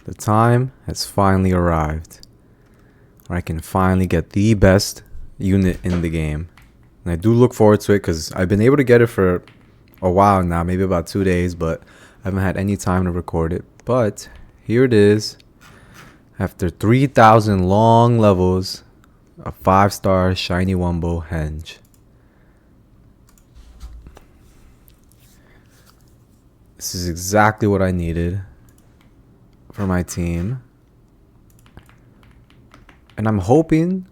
The time has finally arrived where I can finally get the best unit in the game. And I do look forward to it because I've been able to get it for a while now, maybe about 2 days, but I haven't had any time to record it. But here it is. After 3,000 long levels, a 5-star shiny Wumbo henge. This is exactly what I needed for my team. And I'm hoping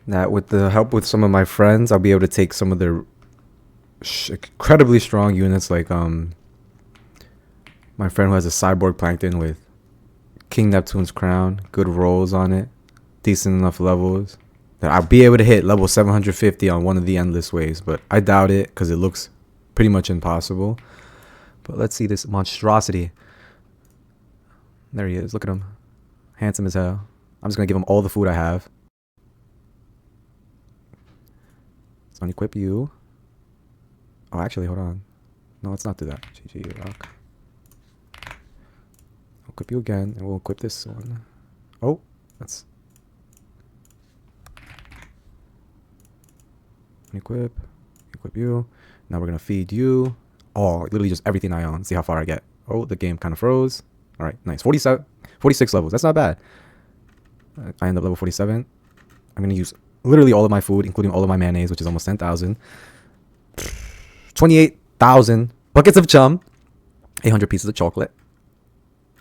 that with the help with some of my friends, I'll be able to take some of their incredibly strong units, like my friend who has a cyborg plankton with King Neptune's crown, good rolls on it, decent enough levels, that I'll be able to hit level 750 on one of the endless waves. But I doubt it because it looks pretty much impossible. But let's see this monstrosity. There he is. Look at him. Handsome as hell. I'm just going to give him all the food I have. Let's unequip you. Oh, actually, hold on. No, let's not do that. GG, rock. I'll equip you again, and we'll equip this one. Oh, that's... Unequip. Equip you. Now we're going to feed you. Oh, literally just everything I own. See how far I get. Oh, the game kind of froze. All right, nice. 46 levels. That's not bad. I end up level 47. I'm going to use literally all of my food, including all of my mayonnaise, which is almost 10,000. 28,000 buckets of chum. 800 pieces of chocolate.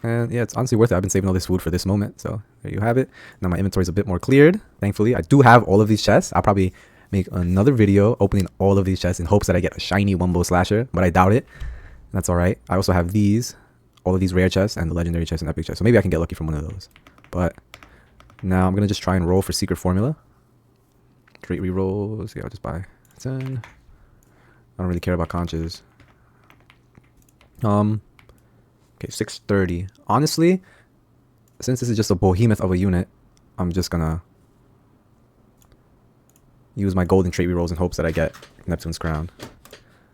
And yeah, it's honestly worth it. I've been saving all this food for this moment. So there you have it. Now my inventory is a bit more cleared. Thankfully, I do have all of these chests. I'll probably make another video opening all of these chests in hopes that I get a shiny Wumbo slasher, but I doubt it. That's all right. I also have these, all of these rare chests and the legendary chest and epic chest. So maybe I can get lucky from one of those. But now I'm going to just try and roll for secret formula. Trait rerolls. Yeah, I'll just buy 10. I don't really care about conches. Okay, 630. Honestly, since this is just a behemoth of a unit, I'm just gonna use my golden trait rerolls in hopes that I get Neptune's crown.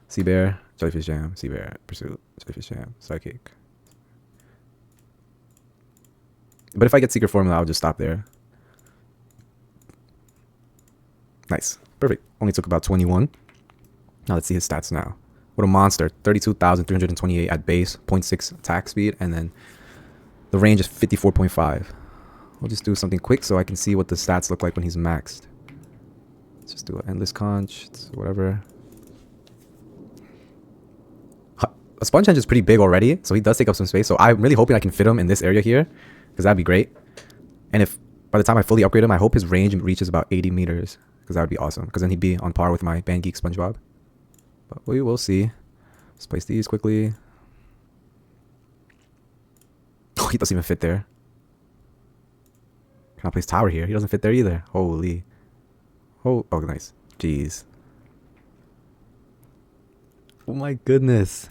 Sea bear, jellyfish jam, sea bear, pursuit, jellyfish jam, psychic. But if I get secret formula, I'll just stop there. Nice, perfect. Only took about 21. Now let's see his stats now. What a monster. 32,328 at base, 0.6 attack speed, and then the range is 54.5. We'll just do something quick so I can see what the stats look like when he's maxed. Let's just do an endless conch, whatever. A SpongeHenge is pretty big already, so he does take up some space. So I'm really hoping I can fit him in this area here, because that'd be great. And if by the time I fully upgrade him, I hope his range reaches about 80 meters, because that would be awesome. Because then he'd be on par with my Band Geek SpongeBob. But we will see. Let's place these quickly. Oh, he doesn't even fit there. Can I place tower here? He doesn't fit there either. Holy. Oh, nice. Jeez. Oh my goodness.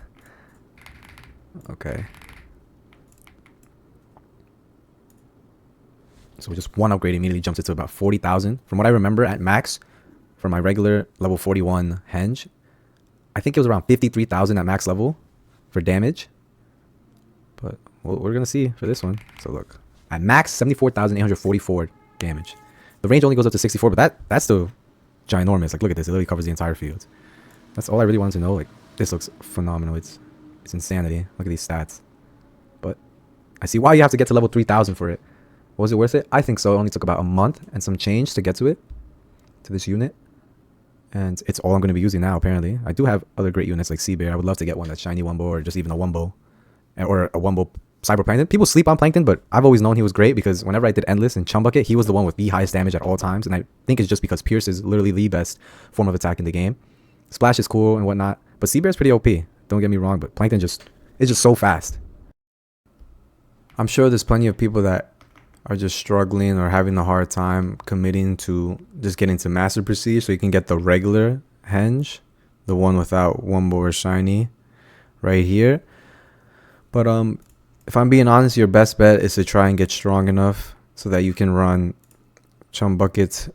Okay. So just one upgrade immediately jumps it to about 40,000. From what I remember at max, for my regular level 41 henge, I think it was around 53,000 at max level for damage. But we're going to see for this one. So look, at max, 74,844 damage. The range only goes up to 64, but that's still ginormous. Like, look at this. It literally covers the entire field. That's all I really wanted to know. Like, this looks phenomenal. It's insanity. Look at these stats. But I see why you have to get to level 3,000 for it. Was it worth it? I think so. It only took about a month and some change to get to it, to this unit. And it's all I'm going to be using now, apparently. I do have other great units like Sea Bear. I would love to get one that's shiny Wumbo or just even a Wumbo. Or a Wumbo Cyber Plankton. People sleep on Plankton, but I've always known he was great because whenever I did Endless and ChumBucket, he was the one with the highest damage at all times. And I think it's just because Pierce is literally the best form of attack in the game. Splash is cool and whatnot. But Sea Bear is pretty OP. Don't get me wrong, but Plankton is just so fast. I'm sure there's plenty of people that are just struggling or having a hard time committing to just getting to Master Prestige so you can get the regular henge, the one without Wumbo or shiny right here. But if I'm being honest, your best bet is to try and get strong enough so that you can run ChumBucket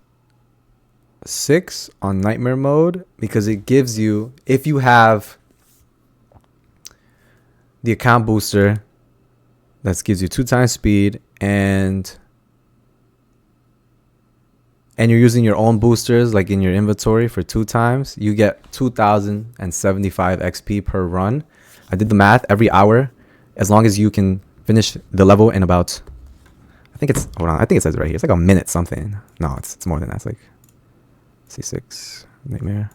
6 on Nightmare mode, because it gives you, if you have the account booster That gives you 2 times speed, and you're using your own boosters like in your inventory for 2 times, you get 2075 XP per run. I did the math. Every hour, as long as you can finish the level in about, I think it's, hold on, I think it says it right here, it's like a minute something. No, it's more than that. It's like C6 nightmare,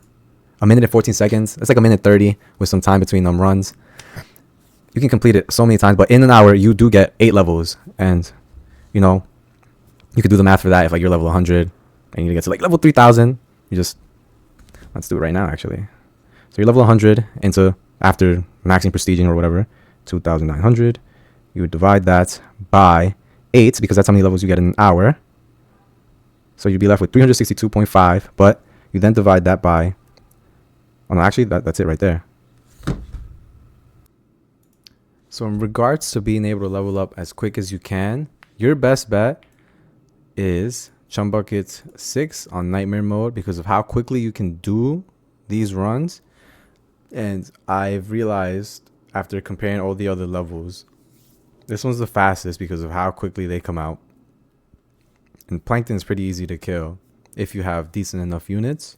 a minute and 14 seconds. It's like a minute 30 with some time between them runs. You can complete it so many times, but in an hour you do get 8 levels, and you know, you could do the math for that. If like you're level 100 and you get to like level 3000, you just, let's do it right now actually. So you're level 100 into, after maxing prestiging or whatever, 2900. You would divide that by 8 because that's how many levels you get in an hour. So you'd be left with 362.5, but you then divide that by, oh no, actually that's it right there. So in regards to being able to level up as quick as you can, your best bet is ChumBucket 6 on Nightmare mode because of how quickly you can do these runs. And I've realized after comparing all the other levels, this one's the fastest because of how quickly they come out. And Plankton is pretty easy to kill if you have decent enough units.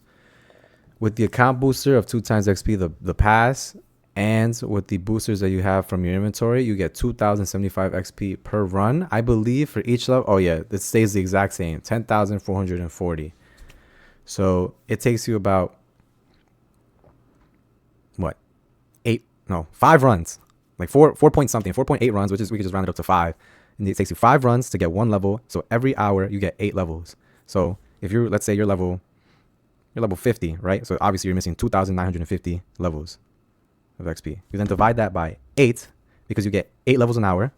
With the account booster of 2 times XP, the pass, and with the boosters that you have from your inventory, you get 2075 XP per run. I believe for each level, oh yeah, it stays the exact same, 10,440. So it takes you about, what, 5 runs, like 4 point something, 4.8 runs, which is, we could just round it up to 5. And it takes you 5 runs to get 1 level. So every hour you get 8 levels. So if you're, let's say you're level 50, right? So obviously you're missing 2,950 levels of XP. You then divide that by 8 because you get 8 levels an hour.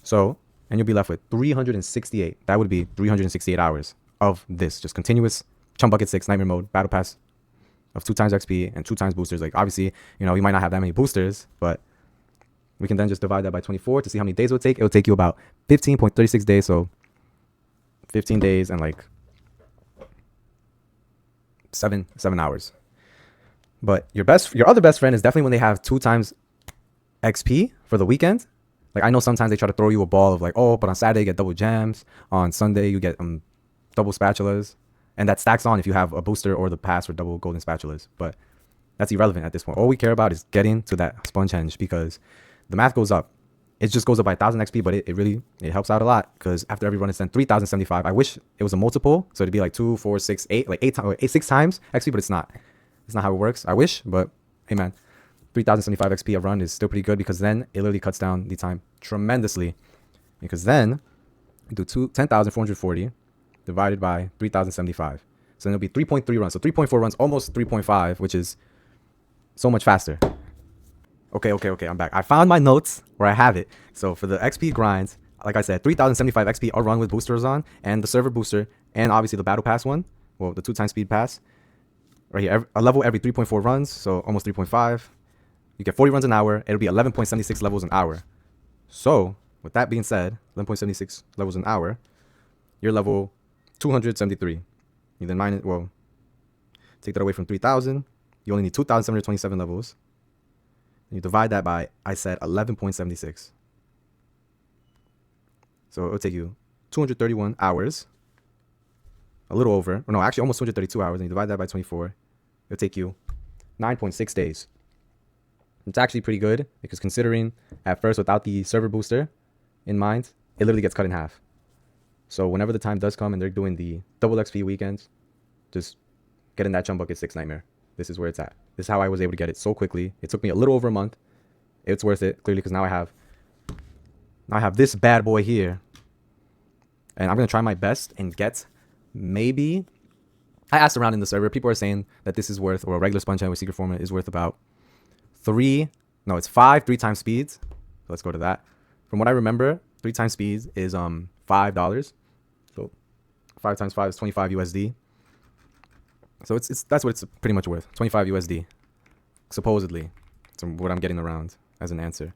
So, and you'll be left with 368. That would be 368 hours of this, just continuous ChumBucket 6 Nightmare mode battle pass of 2 times XP and 2 times boosters. Like obviously, you know, you might not have that many boosters, but we can then just divide that by 24 to see how many days it would take. It would take you about 15.36 days. So 15 days and like 7 hours. But your other best friend is definitely when they have 2 times XP for the weekend. Like I know sometimes they try to throw you a ball of like, oh, but on Saturday you get double jams. On Sunday you get double spatulas. And that stacks on if you have a booster or the pass for double golden spatulas. But that's irrelevant at this point. All we care about is getting to that SpongeHenge because the math goes up. It just goes up by 1,000 XP, but it really helps out a lot because after every run it's then 3,075. I wish it was a multiple, so it'd be like 2, 4, 6, 8, like 6 times XP, but it's not. It's not how it works. I wish, but hey man, 3,075 XP a run is still pretty good because then it literally cuts down the time tremendously. Because then you do 10,440 divided by 3,075. So then it'll be 3.3 runs. So 3.4 runs, almost 3.5, which is so much faster. Okay, I'm back. I found my notes where I have it. So for the XP grinds, like I said, 3,075 XP a run with boosters on, and the server booster, and obviously the battle pass one, well, the 2 times speed pass. Right here, a level every 3.4 runs, so almost 3.5. You get 40 runs an hour. It'll be 11.76 levels an hour. So, with that being said, 11.76 levels an hour, you're level 273. You then minus, well, take that away from 3,000. You only need 2,727 levels. And you divide that by, I said, 11.76. So it'll take you 231 hours. A little over, or no, actually almost 232 hours, and you divide that by 24, it'll take you 9.6 days. It's actually pretty good because considering at first without the server booster in mind, it literally gets cut in half. So whenever the time does come and they're doing the double XP weekends, just get in that ChumBucket 6 nightmare. This is where it's at. This is how I was able to get it so quickly. It took me a little over a month. It's worth it, clearly, because now I have this bad boy here. And I'm going to try my best and get maybe, I asked around in the server, people are saying that this is worth, or a regular SpongeHenge with secret formula is worth about 5 3 times speeds. So let's go to that. From what I remember, 3 times speeds is $5. So 5 times 5 is 25 USD. So that's what it's pretty much worth, 25 USD, supposedly. It's what I'm getting around as an answer.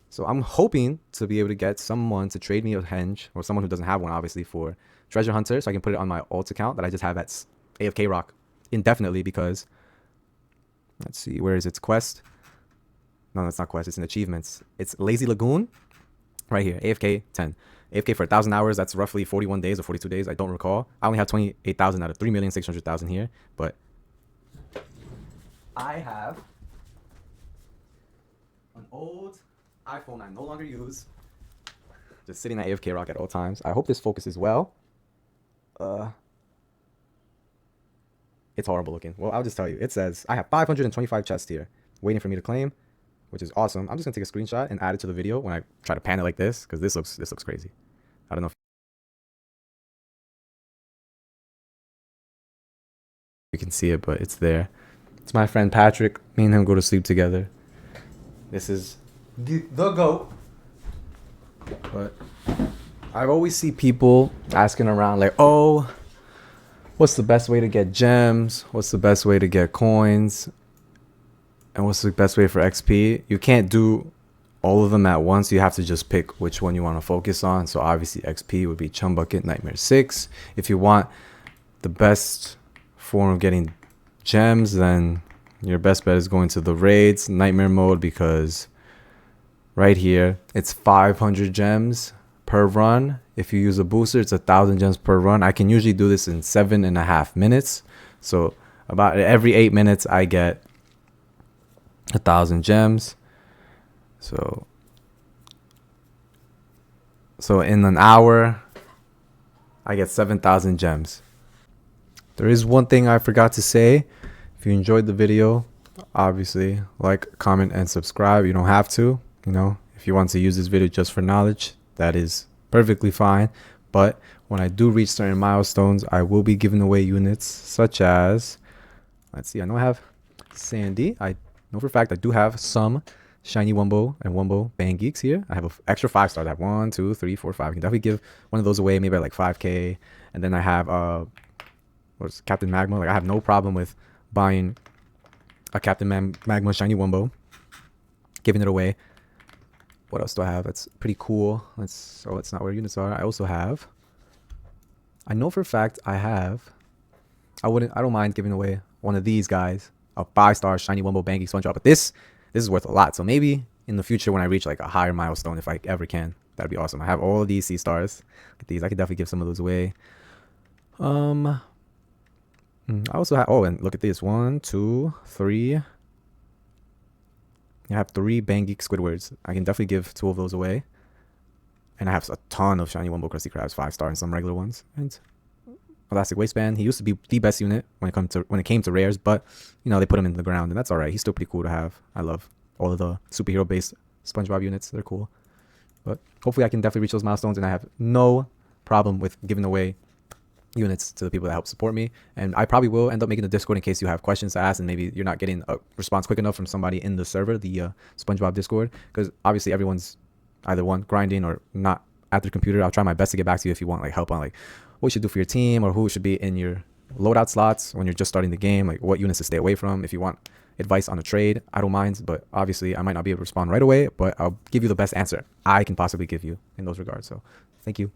So I'm hoping to be able to get someone to trade me a henge, or someone who doesn't have one, obviously, for Treasure Hunter, so I can put it on my alt account that I just have at AFK Rock indefinitely because, let's see, where is its quest? No, it's not quest. It's in achievements. It's Lazy Lagoon right here. AFK 10. AFK for 1,000 hours. That's roughly 41 days or 42 days. I don't recall. I only have 28,000 out of 3,600,000 here. But I have an old iPhone I no longer use. Just sitting at AFK rock at all times. I hope this focuses well. It's horrible looking. Well, I'll just tell you. It says I have 525 chests here waiting for me to claim, which is awesome. I'm just gonna take a screenshot and add it to the video when I try to pan it like this, because this looks crazy. I don't know if you can see it, but it's there. It's my friend Patrick. Me and him go to sleep together. This is the GOAT. But I always see people asking around like, oh, what's the best way to get gems? What's the best way to get coins? And what's the best way for XP? You can't do all of them at once. You have to just pick which one you want to focus on. So obviously XP would be ChumBucket Nightmare 6. If you want the best form of getting gems, then your best bet is going to the raids Nightmare mode, because right here it's 500 gems per run. If you use a booster, it's 1,000 gems per run. I can usually do this in 7.5 minutes. So about every 8 minutes I get 1,000 gems. So in an hour I get 7,000 gems. There is one thing I forgot to say. If you enjoyed the video, obviously like, comment, and subscribe. You don't have to, you know, if you want to use this video just for knowledge, that is perfectly fine. But when I do reach certain milestones, I will be giving away units such as, let's see, I know I have Sandy. I know for a fact I do have some shiny Wumbo and Wumbo Bang Geeks here. I have an extra 5 stars. I have 1, 2, 3, 4, 5. I can definitely give one of those away, maybe at like 5k. And then I have what's Captain Magma. Like, I have no problem with buying a Captain Magma shiny Wumbo, giving it away. What else do I have? That's pretty cool. Let's not where units are. I also have, I know for a fact I don't mind giving away one of these guys, a 5-star shiny Wumbo Bang Geek SpongeBob. But this is worth a lot. So maybe in the future when I reach like a higher milestone, if I ever can, that'd be awesome. I have all of these C stars. Look at these. I could definitely give some of those away. I also have, oh, and look at this. 1, 2, 3. I have 3 Bang Geek Squidwards. I can definitely give 2 of those away. And I have a ton of shiny Wumbo Krusty Krabs 5-star and some regular ones. And Elastic Waistband. He used to be the best unit when it came to rares, but you know, they put him in the ground, and that's all right. He's still pretty cool to have. I love all of the superhero based SpongeBob units. They're cool. But hopefully I can definitely reach those milestones, and I have no problem with giving away units to the people that help support me. And I probably will end up making a Discord in case you have questions to ask and maybe you're not getting a response quick enough from somebody in the server, the SpongeBob Discord, because obviously everyone's either one grinding or not at their computer. I'll try my best to get back to you if you want like help on like what you should do for your team, or who should be in your loadout slots when you're just starting the game, like what units to stay away from. If you want advice on a trade, I don't mind, but obviously I might not be able to respond right away, but I'll give you the best answer I can possibly give you in those regards. So thank you.